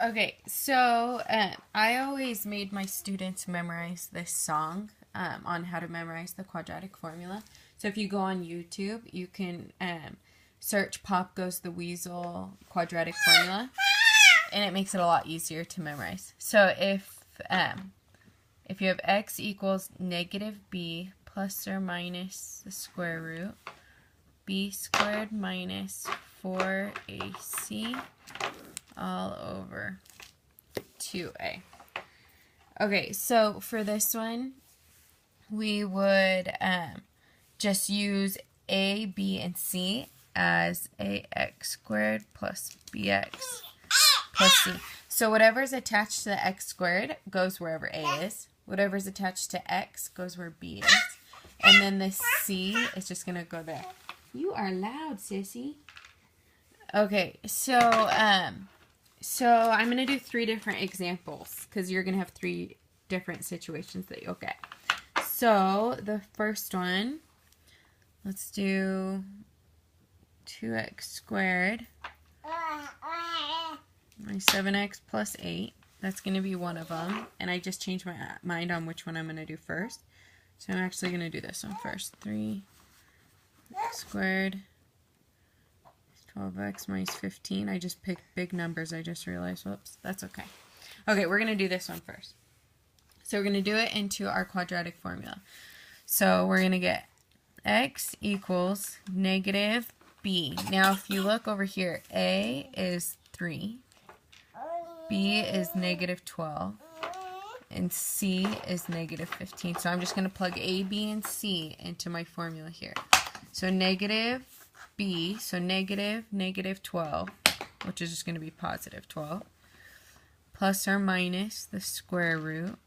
Okay, so I always made my students memorize this song on how to memorize the quadratic formula. So if you go on YouTube, you can search Pop Goes the Weasel quadratic formula, and it makes it a lot easier to memorize. So if you have x equals negative b plus or minus the square root, b squared minus 4ac all over 2a. Okay, so for this one, we would just use a, b, and c as ax squared plus bx plus c. So whatever is attached to the x squared goes wherever a is. Whatever is attached to x goes where b is. And then the c is just going to go there. You are loud, sissy. Okay, so I'm going to do 3 different examples because you're going to have 3 different situations that you'll get. So the first one, let's do 2x squared minus 7x plus 8. That's going to be one of them. And I just changed my mind on which one I'm going to do first. So I'm actually going to do this one first. 3x squared 12x minus 15. I just picked big numbers. I just realized. Whoops. That's okay. Okay, we're going to do this one first. So we're going to do it into our quadratic formula. So we're going to get x equals negative b. Now if you look over here, a is 3, b is negative 12, and c is negative 15. So I'm just going to plug a, b, and c into my formula here. So negative b, so negative 12, which is just going to be positive 12, plus or minus the square root,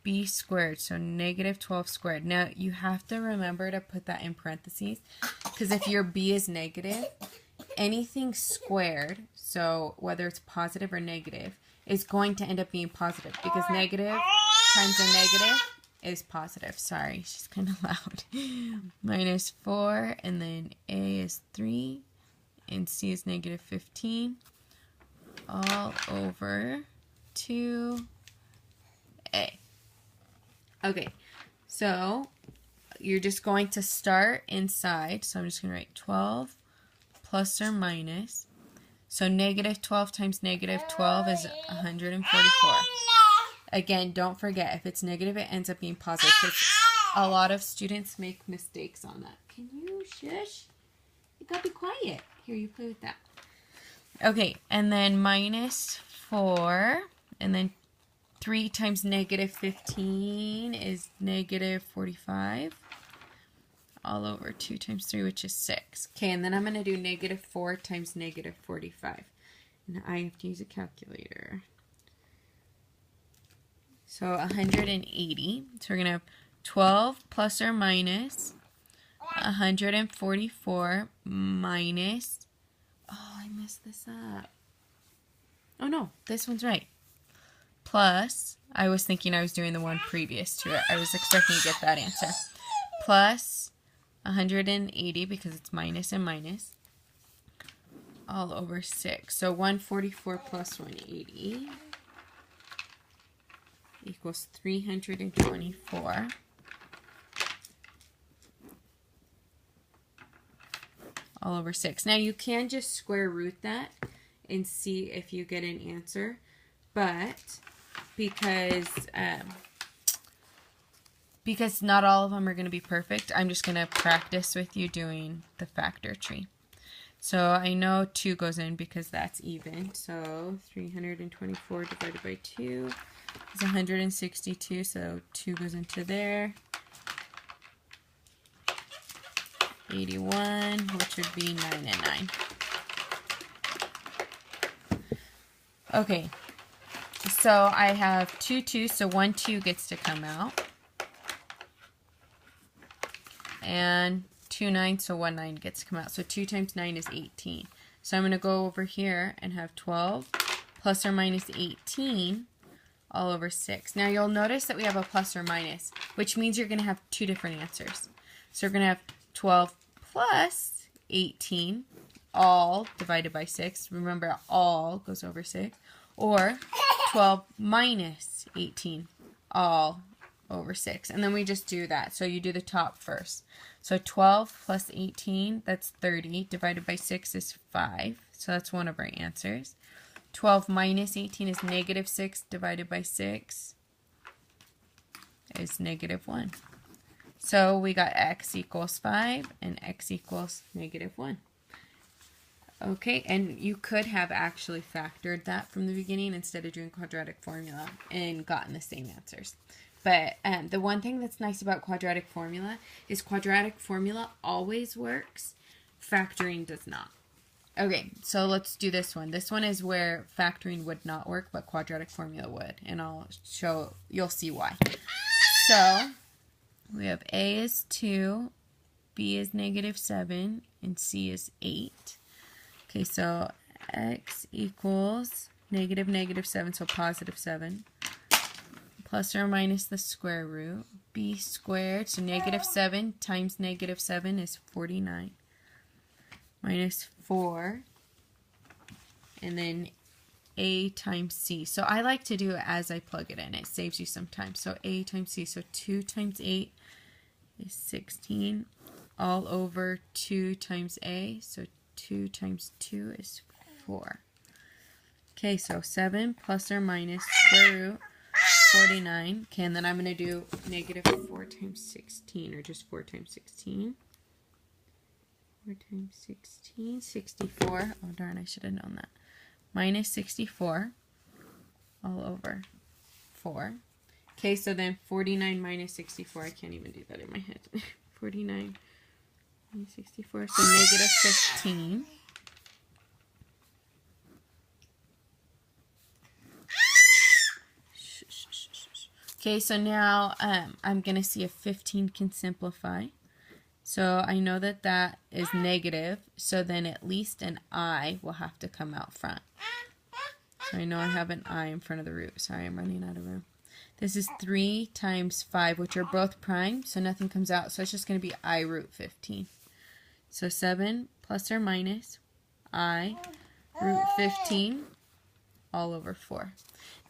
b squared, so negative 12 squared. Now you have to remember to put that in parentheses, because if your b is negative, anything squared, so whether it's positive or negative, is going to end up being positive, because negative times a negative is positive. Sorry, she's kind of loud. Minus 4, and then a is 3, and c is negative 15, all over 2a. Okay, so you're just going to start inside. So I'm just going to write 12 plus or minus. So negative 12 times negative 12 is 144. Again, don't forget, if it's negative, it ends up being positive. Because a lot of students make mistakes on that. Can you shush? You gotta be quiet. Here, you play with that. Okay, and then minus 4, and then 3 times negative 15 is negative 45, all over 2 times 3, which is 6. Okay, and then I'm going to do negative 4 times negative 45. And I have to use a calculator. So 180. So we're going to have 12 plus or minus 144 minus, oh, I messed this up. Oh no, this one's right. Plus, I was thinking I was doing the one previous to it. I was expecting to get that answer. Plus 180, because it's minus and minus, all over 6. So 144 plus 180 equals 324. All over 6. Now you can just square root that and see if you get an answer, but because not all of them are going to be perfect, I'm just going to practice with you doing the factor tree. So I know 2 goes in because that's even. So 324 divided by 2 is 162. So 2 goes into there. 81, which would be 9 and 9. Okay. So I have 2 2, so 1 2 gets to come out. And 2 9, so 1 9 gets to come out. So 2 times 9 is 18. So I'm going to go over here and have 12 plus or minus 18 all over 6. Now you'll notice that we have a plus or minus, which means you're going to have 2 different answers. So we're going to have 12 plus 18 all divided by 6. Remember, all goes over 6. Or 12 minus 18, all over 6. And then we just do that. So you do the top first. So 12 plus 18, that's 30. Divided by 6 is 5. So that's one of our answers. 12 minus 18 is negative 6. Divided by 6 is negative 1. So we got x equals 5 and x equals negative 1. Okay, and you could have actually factored that from the beginning instead of doing quadratic formula and gotten the same answers. But the one thing that's nice about quadratic formula is quadratic formula always works, factoring does not. Okay, so let's do this one. This one is where factoring would not work, but quadratic formula would, and you'll see why. So we have a is 2, b is negative 7, and c is 8. Okay, so x equals negative 7, so positive 7, plus or minus the square root, b squared, so negative 7 times negative 7 is 49, minus 4, and then a times c. So I like to do it as I plug it in. It saves you some time. So a times c, so 2 times 8 is 16, all over 2 times a, so 2 times 2 is 4. Okay, so 7 plus or minus square root 49. Okay, and then I'm going to do negative 4 times 16, or just 4 times 16. 4 times 16, 64. Oh, darn, I should have known that. Minus 64 all over 4. Okay, so then 49 minus 64. I can't even do that in my head. 49 minus 64, so negative 15. Okay, so now I'm going to see if 15 can simplify. So I know that that is negative, so then at least an I will have to come out front. So I know I have an I in front of the root. Sorry, I'm running out of room. This is 3 times 5, which are both prime, so nothing comes out. So it's just going to be I root 15. So 7 plus or minus I root 15 all over 4.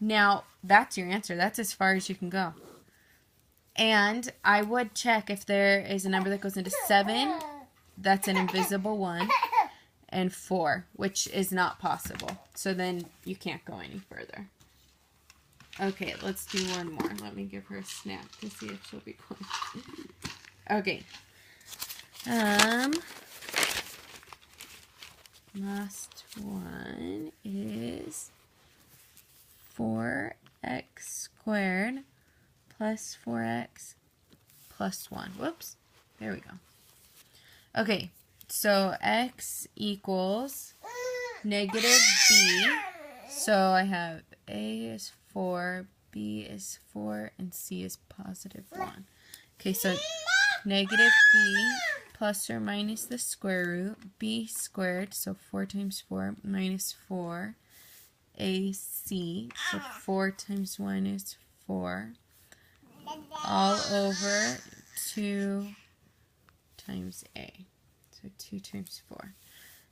Now, that's your answer. That's as far as you can go. And I would check if there is a number that goes into 7, that's an invisible 1, and 4, which is not possible. So then you can't go any further. Okay, let's do one more. Let me give her a snack to see if she'll be quiet. Okay. Last one is 4x squared plus 4x plus 1. Whoops. There we go. Okay, so x equals negative b. So I have a is 4, b is 4, and c is positive 1. Okay, so negative b plus or minus the square root, b squared, so 4 times 4 minus 4, ac, so 4 times 1 is 4, all over 2 times a, so 2 times 4.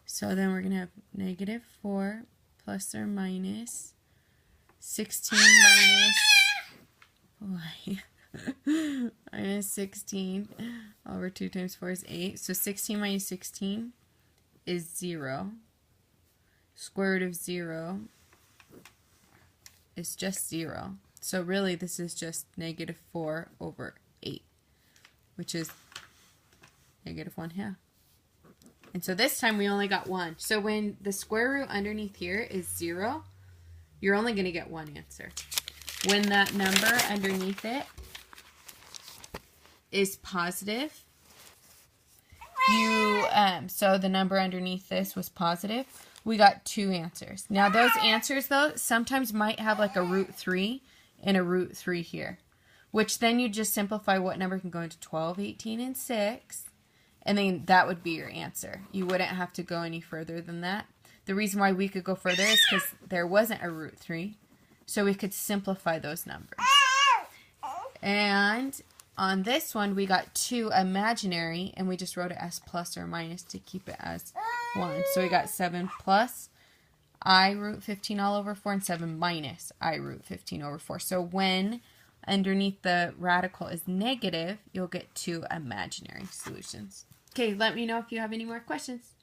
So then we're going to have negative 4 plus or minus 16 minus 16 over 2 times 4 is 8. So 16 minus 16 is 0. Square root of 0 is just 0. So really this is just negative 4 over 8, which is negative 1/2. And so this time we only got 1. So when the square root underneath here is 0, you're only going to get one answer. When that number underneath it is positive, so the number underneath this was positive, we got 2 answers. Now those answers though sometimes might have like a root 3 and a root 3 here, which then you just simplify what number can go into 12, 18, and 6, and then that would be your answer. You wouldn't have to go any further than that. The reason why we could go further is because there wasn't a root 3, so we could simplify those numbers. And on this one, we got 2 imaginary, and we just wrote it as plus or minus to keep it as 1. So we got 7 plus I root 15 all over 4 and 7 minus I root 15 over 4. So when underneath the radical is negative, you'll get two imaginary solutions. Okay, let me know if you have any more questions.